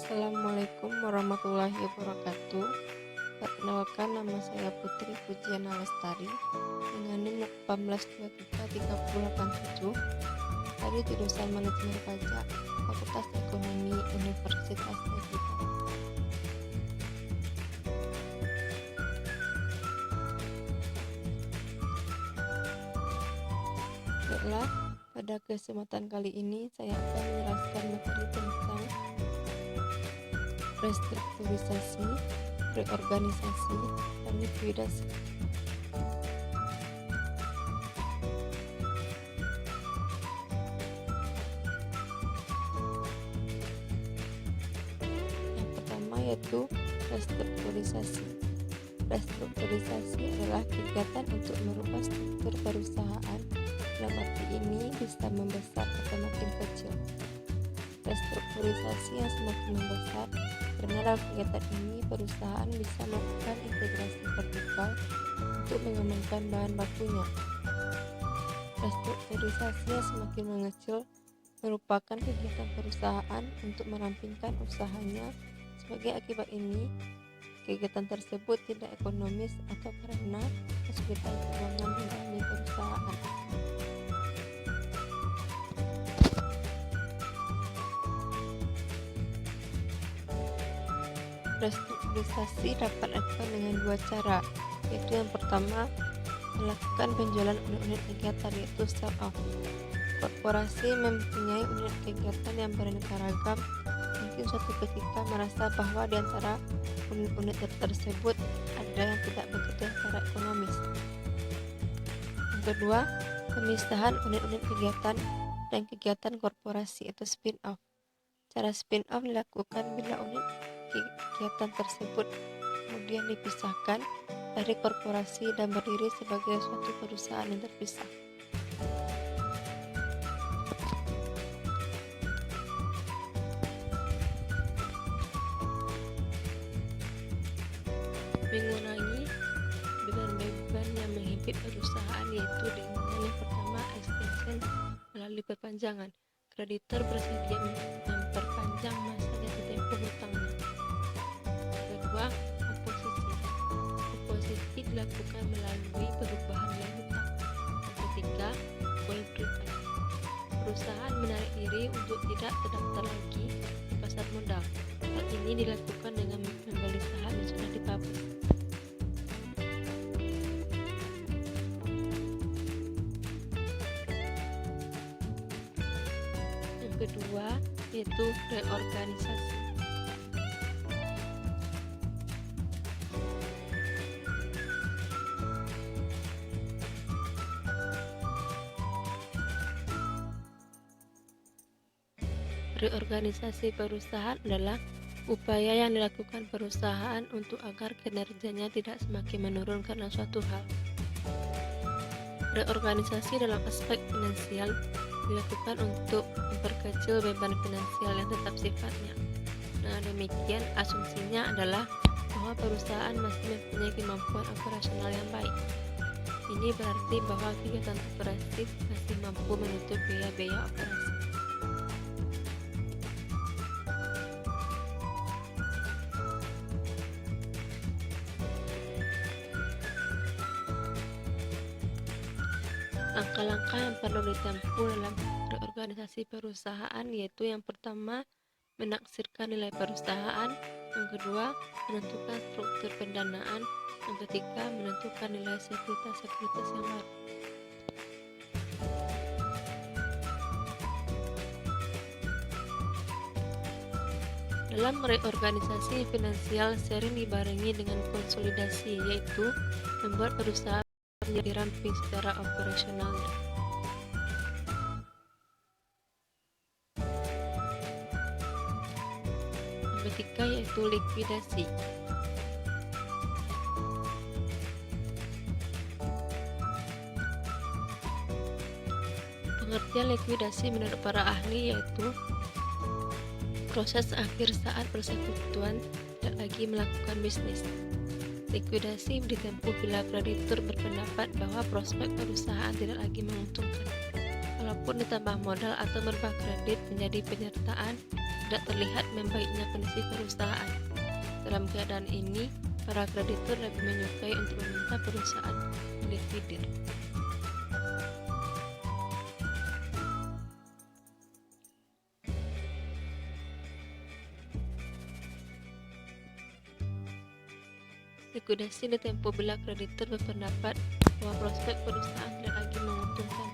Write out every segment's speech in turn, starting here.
Assalamualaikum warahmatullahi wabarakatuh. Perkenalkan, nama saya Putri Pujiana Lestari dengan NIM 18233087 dari jurusan Manajemen Pajak, Fakultas Ekonomi Universitas Negeri. Baiklah, pada kesempatan kali ini saya akan menjelaskan materi tentang restrukturisasi, reorganisasi, dan likuidasi. Yang pertama yaitu restrukturisasi. Restrukturisasi adalah kegiatan untuk merubah struktur perusahaan. Dalam arti ini bisa membesar atau makin kecil. Restrukturisasi yang semakin membesar karena dalam kegiatan ini perusahaan bisa melakukan integrasi vertikal untuk mengamankan bahan bakunya. Restrukturisasi yang semakin mengecil merupakan kegiatan perusahaan untuk merampingkan usahanya. Sebagai akibat ini, kegiatan tersebut tidak ekonomis atau karena kesulitan keuangan yang dialami perusahaan. Restrukturisasi dapat dilakukan dengan dua cara, yaitu yang pertama melakukan penjualan unit-unit kegiatan, yaitu sell off. Korporasi mempunyai unit kegiatan yang beraneka ragam. Mungkin suatu ketika merasa bahwa di antara unit-unit tersebut ada yang tidak bekerja secara ekonomis. Yang kedua, pemisahan unit-unit kegiatan dan kegiatan korporasi atau spin-off. Cara spin-off dilakukan bila unit kegiatan tersebut kemudian dipisahkan dari korporasi dan berdiri sebagai suatu perusahaan yang terpisah. Mengurangi beban-beban yang menghimpit perusahaan, yaitu dengan yang pertama extension melalui perpanjangan. Kreditor bersedia memperpanjang masa jatuh tempo hutangnya. Kedua, oposisi dilakukan melalui perubahan nilai hutang. Yang ketiga, call prepaid. Perusahaan menarik diri untuk tidak terdaftar lagi di pasar modal. Hal ini dilakukan dengan membeli saham yang sudah dipublish. Yang kedua yaitu reorganisasi. Reorganisasi perusahaan adalah upaya yang dilakukan perusahaan untuk agar kinerjanya tidak semakin menurun karena suatu hal. Reorganisasi dalam aspek finansial dilakukan untuk memperkecil beban finansial yang tetap sifatnya. Nah, demikian asumsinya adalah bahwa perusahaan masih mempunyai kemampuan operasional yang baik. Ini berarti bahwa kegiatan operatif masih mampu menutup biaya-biaya operasi. Langkah-langkah yang perlu ditempuh dalam reorganisasi perusahaan yaitu yang pertama, menaksirkan nilai perusahaan. Yang kedua, menentukan struktur pendanaan. Yang ketiga, menentukan nilai sekuritas yang baru. Dalam reorganisasi finansial sering dibarengi dengan konsolidasi, yaitu membuat perusahaan menjadi ramping secara operasionalnya. Yang ketiga yaitu likuidasi. Pengertian likuidasi menurut para ahli yaitu proses akhir saat persekutuan tidak lagi melakukan bisnis. Likuidasi ditempuh bila kreditur berpendapat bahwa prospek perusahaan tidak lagi menguntungkan. Walaupun ditambah modal atau berubah kredit menjadi penyertaan, tidak terlihat membaiknya kondisi perusahaan. Dalam keadaan ini, para kreditur lebih menyukai untuk meminta perusahaan likuidir. Likuidasi ditempuh bila kreditur berpendapat bahwa prospek perusahaan tidak lagi menguntungkan.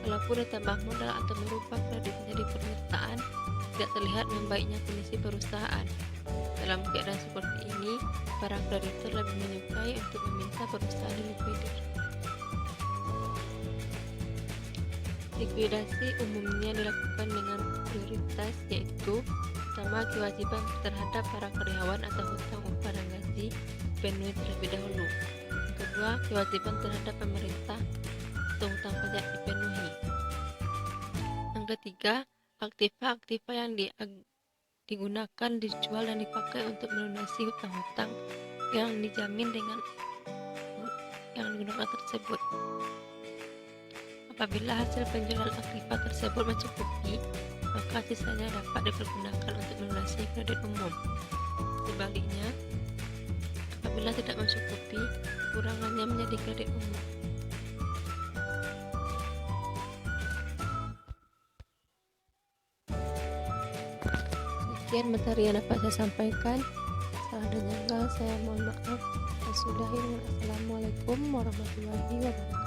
Walaupun ditambah modal atau merubah kredit menjadi permintaan, tidak terlihat membaiknya kondisi perusahaan. Dalam keadaan seperti ini, para kreditur lebih menyukai untuk meminta perusahaan dilikuidir. Likuidasi umumnya dilakukan dengan prioritas, yaitu pertama, kewajiban terhadap para karyawan atau hutang umpanan gaji dipenuhi terlebih dahulu. Yang kedua, kewajiban terhadap pemerintah atau hutang pajak dipenuhi. Yang ketiga, aktiva yang digunakan, dijual dan dipakai untuk melunasi hutang-hutang yang dijamin dengan yang digunakan tersebut. Apabila hasil penjualan aktiva tersebut mencukupi, maka sisanya dapat dipergunakan untuk melunasi kredit umum. Sebaliknya, apabila tidak mencukupi, kekurangannya menjadi kredit umum. Sekian materi yang dapat saya sampaikan. Salah dan janggal saya mohon maaf. Assalamualaikum warahmatullahi wabarakatuh.